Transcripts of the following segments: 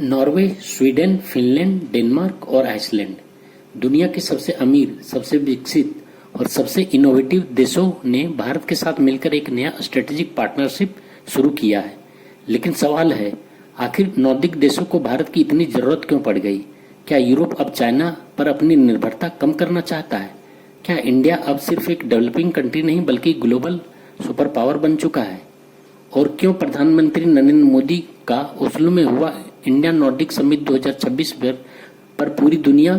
Norway, Sweden, Finland, Denmark और Iceland दुनिया के सबसे अमीर, सबसे विकसित और सबसे इनोवेटिव देशों ने भारत के साथ मिलकर एक नया स्ट्रेटेजिक पार्टनरशिप शुरू किया है। लेकिन सवाल है, आखिर नॉर्डिक देशों को भारत की इतनी जरूरत क्यों पड़ गई? क्या यूरोप अब चाइना पर अपनी निर्भरता कम करना चाहता है? क्या इंडिया अब सिर्फ एक डेवलपिंग कंट्री नहीं बल्कि ग्लोबल सुपर पावर बन चुका है? और क्यों प्रधानमंत्री नरेंद्र मोदी का ओस्लो में हुआ इंडिया नॉर्डिक समिट 2026 पर पूरी दुनिया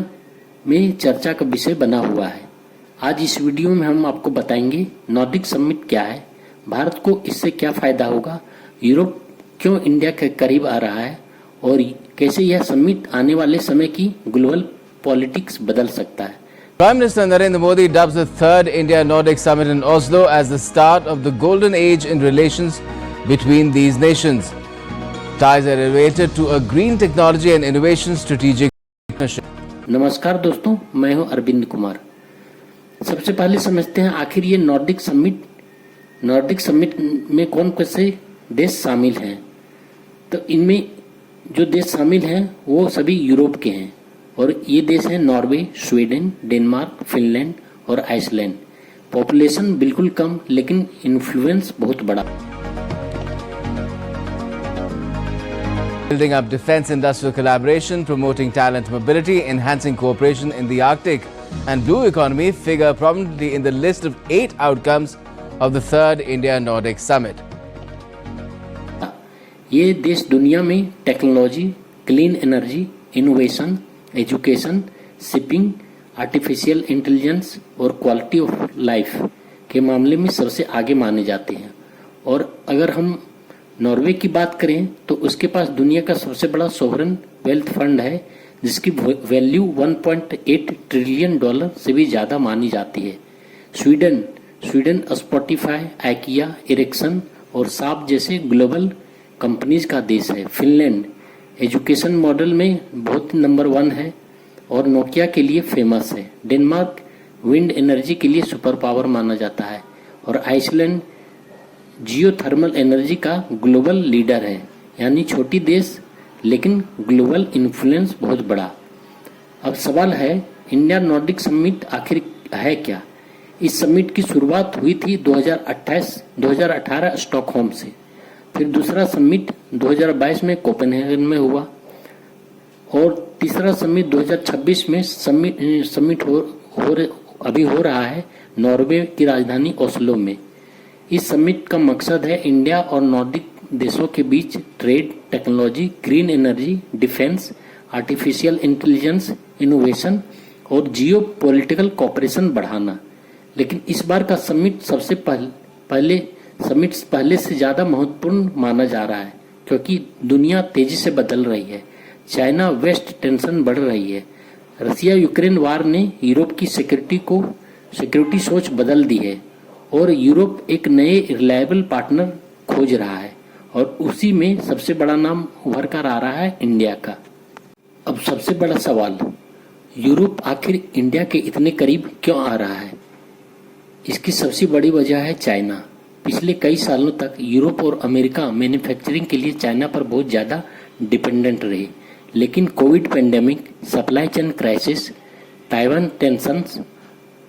में चर्चा का विषय बना हुआ है। आज इस वीडियो में हम आपको बताएंगे नॉर्डिक समिट क्या है, भारत को इससे क्या फायदा होगा, यूरोप क्यों इंडिया के करीब आ रहा है और कैसे यह समिट आने वाले समय की ग्लोबल पॉलिटिक्स बदल सकता है। Prime Minister Narendra Modi dubs the third India-Nordic summit in Oslo as the start of the golden age in relations between these nations. Ties are elevated to a green technology and innovation strategic partnership. नमस्कार दोस्तों, मैं हूं अरविंद कुमार। सबसे पहले समझते हैं आखिर ये नॉर्डिक समिट में कौन कौन से देश शामिल हैं। तो इनमें जो देश शामिल हैं वो सभी यूरोप के हैं और ये देश हैं नॉर्वे, स्वीडन, डेनमार्क, फिनलैंड और आइसलैंड। पॉपुलेशन बिल्कुल कम लेकिन इन्फ्लुएंस बहुत बड़ा। Building up defense-industrial collaboration, promoting talent mobility, enhancing cooperation in the Arctic and blue economy figure prominently in the list of 8 outcomes of the third India-Nordic summit. ये देश दुनिया में technology, clean energy, innovation, education, shipping, artificial intelligence और quality of life के मामले में सबसे आगे माने जाते हैं। और अगर हम नॉर्वे की बात करें तो उसके पास दुनिया का सबसे बड़ा सोवरेन वेल्थ फंड है जिसकी वैल्यू 1.8 ट्रिलियन डॉलर से भी ज्यादा मानी जाती है। स्वीडन स्पॉटिफाई, आइकिया, इरेक्सन और साप जैसे ग्लोबल कंपनीज का देश है। फिनलैंड एजुकेशन मॉडल में बहुत नंबर 1 है और नोकिया के लिए फेमस है। डेनमार्क विंड एनर्जी के लिए सुपर पावर माना जाता है और आइसलैंड जियोथर्मल एनर्जी का ग्लोबल लीडर है। यानी छोटी देश लेकिन ग्लोबल इन्फ्लुएंस बहुत बड़ा। अब सवाल है, इंडिया नॉर्डिक समिट आखिर है क्या? इस समिट की शुरुआत हुई थी 2018 स्टॉकहोम से, फिर दूसरा समिट 2022 में कोपेनहेगन में हुआ और तीसरा समिट 2026 में समिट अभी हो रहा है नॉर्वे की राजधानी ओस्लो में। इस समिट का मकसद है इंडिया और नॉर्डिक देशों के बीच trade, technology, green energy, defence, artificial intelligence, innovation और जियो पॉलिटिकल कॉपरेशन बढ़ाना। लेकिन इस बार का समिट सबसे पहले से ज्यादा महत्वपूर्ण माना जा रहा है क्योंकि दुनिया तेजी से बदल रही है। चाइना वेस्ट टेंशन बढ़ रही है। रसिया यूक्रेन वार ने यूरोप की सिक्योरिटी सोच बदल दी है और यूरोप एक नए रिलायबल पार्टनर खोज रहा है और उसी में सबसे बड़ा नाम उभर कर आ रहा है इंडिया का। अब सबसे बड़ा सवाल, यूरोप आखिर इंडिया के इतने करीब क्यों आ रहा है? इसकी सबसे बड़ी वजह है चाइना। पिछले कई सालों तक यूरोप और अमेरिका मैन्युफैक्चरिंग के लिए चाइना पर बहुत ज्यादा डिपेंडेंट रहे, लेकिन Covid pandemic, supply chain crisis, Taiwan tensions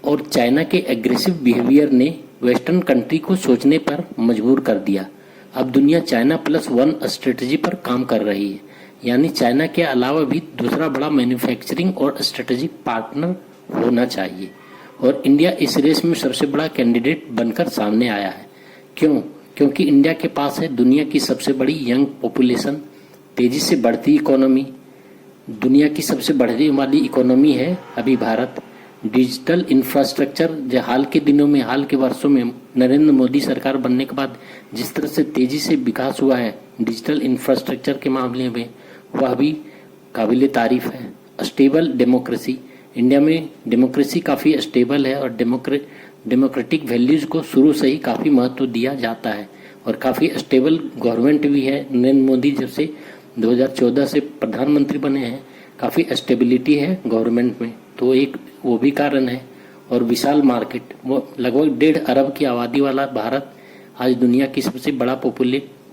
और चाइना के एग्रेसिव बिहेवियर ने वेस्टर्न कंट्री को सोचने पर मजबूर कर दिया। अब दुनिया चाइना +1 स्ट्रेटजी पर काम कर रही है, यानी चाइना के अलावा भी दूसरा बड़ा मैन्युफैक्चरिंग और स्ट्रेटेजिक पार्टनर होना चाहिए और इंडिया इस रेस में सबसे बड़ा कैंडिडेट बनकर सामने आया है। क्यों? क्योंकि इंडिया के पास है दुनिया की सबसे बड़ी यंग पॉपुलेशन, तेजी से बढ़ती इकोनॉमी, दुनिया की सबसे बढ़ने वाली इकोनॉमी है अभी भारत, डिजिटल इंफ्रास्ट्रक्चर हाल के वर्षों में नरेंद्र मोदी सरकार बनने के बाद जिस तरह से तेजी से विकास हुआ है डिजिटल इंफ्रास्ट्रक्चर के मामले में, वह भी काबिले तारीफ है। स्टेबल डेमोक्रेसी, इंडिया में डेमोक्रेसी काफ़ी स्टेबल है और डेमोक्रेटिक वैल्यूज को शुरू से ही काफ़ी महत्व दिया जाता है और काफ़ी स्टेबल गवर्नमेंट भी है। नरेंद्र मोदी जब से 2014 से प्रधानमंत्री बने हैं, काफ़ी स्टेबिलिटी है गवर्नमेंट में, तो एक वो भी कारण है। और विशाल मार्केट, वो लगभग 1.5 अरब की आबादी वाला भारत आज दुनिया की सबसे बड़ा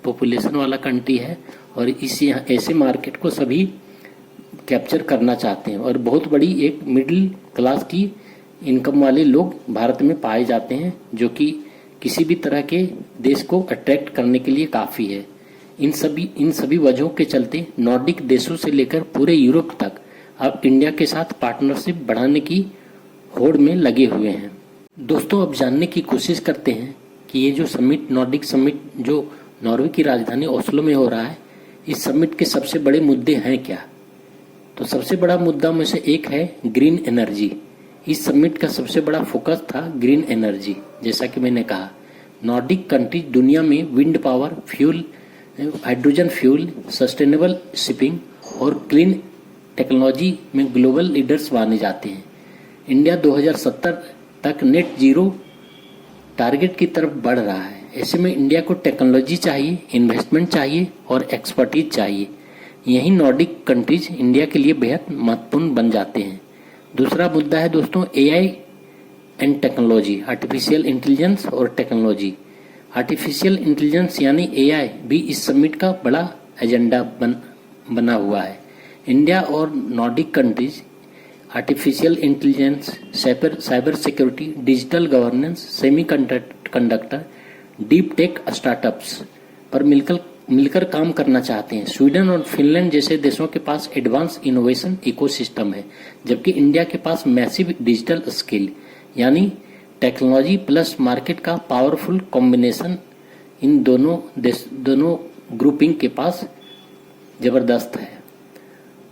पॉपुलेशन वाला कंट्री है और इस ऐसे मार्केट को सभी कैप्चर करना चाहते हैं और बहुत बड़ी एक मिडिल क्लास की इनकम वाले लोग भारत में पाए जाते हैं, जो कि किसी भी तरह के देश को अट्रैक्ट करने के लिए काफ़ी है। इन सभी वजहों के चलते नॉर्डिक देशों से लेकर पूरे यूरोप तक अब इंडिया के साथ पार्टनरशिप बढ़ाने की होड़ में लगे हुए हैं। दोस्तों, अब जानने की कोशिश करते हैं कि ये जो समिट, नॉर्डिक समिट जो नॉर्वे की राजधानी ओस्लो में हो रहा है, इस समिट के सबसे बड़े मुद्दे हैं क्या? तो सबसे बड़ा मुद्दा में से एक है ग्रीन एनर्जी। इस समिट का सबसे बड़ा फोकस था ग्रीन एनर्जी। जैसा कि मैंने कहा, नॉर्डिक कंट्रीज दुनिया में wind power, fuel, hydrogen fuel, sustainable shipping और क्लीन टेक्नोलॉजी में ग्लोबल लीडर्स माने जाते हैं। इंडिया 2070 तक नेट जीरो टारगेट की तरफ बढ़ रहा है। ऐसे में इंडिया को टेक्नोलॉजी चाहिए, इन्वेस्टमेंट चाहिए और एक्सपर्टीज चाहिए। यही नॉर्डिक कंट्रीज इंडिया के लिए बेहद महत्वपूर्ण बन जाते हैं। दूसरा मुद्दा है दोस्तों AI and technology, artificial intelligence और टेक्नोलॉजी। आर्टिफिशियल इंटेलिजेंस यानी एआई भी इस समिट का बड़ा एजेंडा बना हुआ है। इंडिया और Nordic countries artificial intelligence, cyber security, digital governance, semi conductor, deep tech startups पर मिलकर काम करना चाहते हैं। स्वीडन और फिनलैंड जैसे देशों के पास एडवांस इनोवेशन इकोसिस्टम है, जबकि इंडिया के पास मैसिव डिजिटल स्किल यानी टेक्नोलॉजी प्लस मार्केट का पावरफुल कॉम्बिनेशन इन दोनों ग्रुपिंग के पास जबरदस्त है।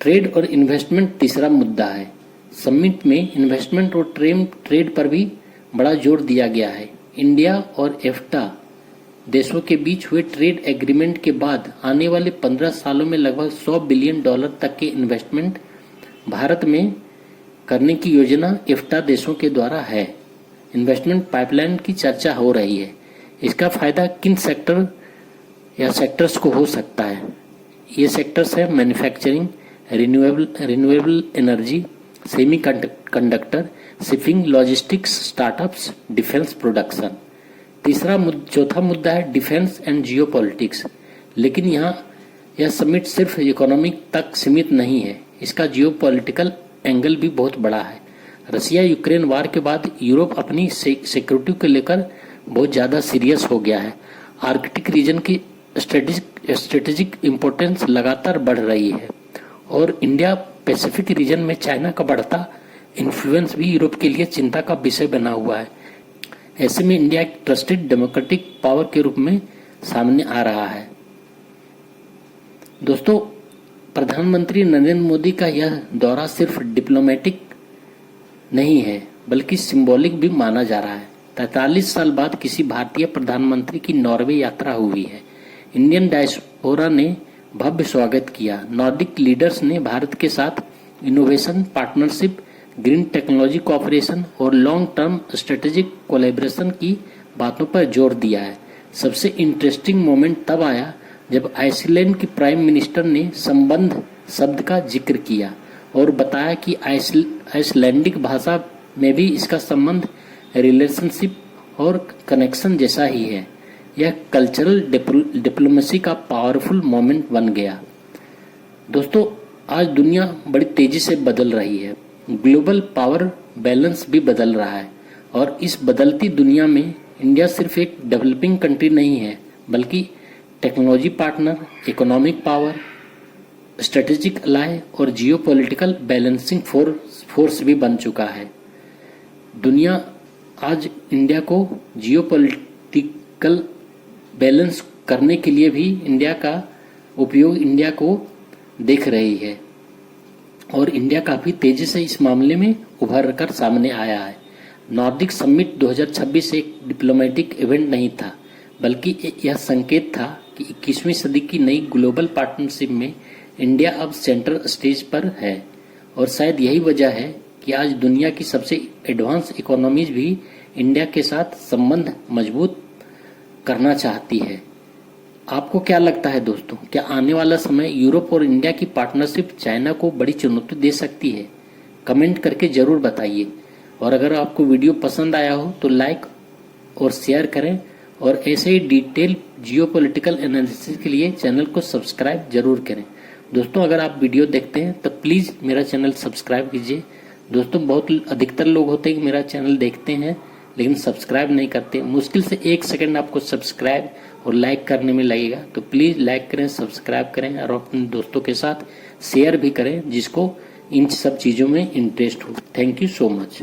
ट्रेड और इन्वेस्टमेंट तीसरा मुद्दा है। समिट में इन्वेस्टमेंट और ट्रेड पर भी बड़ा जोर दिया गया है। इंडिया और एफ्टा देशों के बीच हुए ट्रेड एग्रीमेंट के बाद आने वाले 15 सालों में लगभग $100 बिलियन तक के इन्वेस्टमेंट भारत में करने की योजना एफ्टा देशों के द्वारा है। इन्वेस्टमेंट पाइपलाइन की चर्चा हो रही है। इसका फायदा किन सेक्टर या सेक्टर्स को हो सकता है? ये सेक्टर्स है manufacturing, renewable energy, semi conductor, shipping, logistics, startups, defence production. चौथा मुद्दा है डिफेंस एंड जियोपॉलिटिक्स। लेकिन यह समिट सिर्फ इकोनॉमिक तक सीमित नहीं है, इसका जियोपॉलिटिकल एंगल भी बहुत बड़ा है। रसिया यूक्रेन वार के बाद यूरोप अपनी सिक्योरिटी को लेकर बहुत ज़्यादा सीरियस हो गया है। आर्कटिक रीजन की स्ट्रेटेजिक इम्पोर्टेंस लगातार बढ़ रही है और इंडिया पैसिफिक रीजन में चाइना का बढ़ता इन्फ्लुएंस भी यूरोप के लिए चिंता का विषय बना हुआ है। ऐसे में इंडिया एक ट्रस्टेड डेमोक्रेटिक पावर के रूप में सामने आ रहा है। दोस्तों, प्रधानमंत्री नरेंद्र मोदी का यह दौरा सिर्फ डिप्लोमेटिक नहीं है बल्कि सिंबॉलिक भी माना जा रहा है। 43 साल बाद किसी भारतीय प्रधानमंत्री की नॉर्वे यात्रा हुई है। इंडियन डायस्पोरा ने भव्य स्वागत किया। नॉर्डिक लीडर्स ने भारत के साथ innovation, partnership, green technology cooperation और लॉन्ग टर्म स्ट्रेटेजिक कोलैबोरेशन की बातों पर जोर दिया है। सबसे इंटरेस्टिंग मोमेंट तब आया जब आइसलैंड की प्राइम मिनिस्टर ने संबंध शब्द का जिक्र किया और बताया कि आइसलैंडिक भाषा में भी इसका संबंध रिलेशनशिप और कनेक्शन जैसा ही है। यह कल्चरल डिप्लोमेसी का पावरफुल मोमेंट बन गया। दोस्तों, आज दुनिया बड़ी तेजी से बदल रही है। ग्लोबल पावर बैलेंस भी बदल रहा है और इस बदलती दुनिया में इंडिया सिर्फ एक डेवलपिंग कंट्री नहीं है बल्कि technology partner, economic power, strategic ally और जियोपॉलिटिकल बैलेंसिंग फोर्स भी बन चुका है। दुनिया आज इंडिया को जियोपॉलिटिकल बैलेंस करने के लिए भी इंडिया का उपयोग इंडिया को देख रही है और इंडिया काफी तेजी से इस मामले में उभर कर सामने आया है। नॉर्डिक समिट 2026 एक डिप्लोमेटिक इवेंट नहीं था बल्कि यह संकेत था कि 21वीं सदी की नई ग्लोबल पार्टनरशिप में इंडिया अब सेंट्रल स्टेज पर है और शायद यही वजह है कि आज दुनिया की सबसे एडवांस इकोनॉमीज भी इंडिया के साथ संबंध मजबूत करना चाहती है। आपको क्या लगता है दोस्तों, क्या आने वाला समय यूरोप और इंडिया की पार्टनरशिप चाइना को बड़ी चुनौती दे सकती है? कमेंट करके जरूर बताइए और अगर आपको वीडियो पसंद आया हो तो लाइक और शेयर करें और ऐसे ही डिटेल जियोपॉलिटिकल एनालिसिस के लिए चैनल को सब्सक्राइब जरूर करें। दोस्तों अगर आप वीडियो देखते हैं तो प्लीज़ मेरा चैनल सब्सक्राइब कीजिए। दोस्तों बहुत अधिकतर लोग होते हैं कि मेरा चैनल देखते हैं लेकिन सब्सक्राइब नहीं करते। मुश्किल से 1 सेकंड आपको सब्सक्राइब और लाइक करने में लगेगा, तो प्लीज़ लाइक करें, सब्सक्राइब करें और अपने दोस्तों के साथ शेयर भी करें जिसको इन सब चीज़ों में इंटरेस्ट हो। Thank you so much.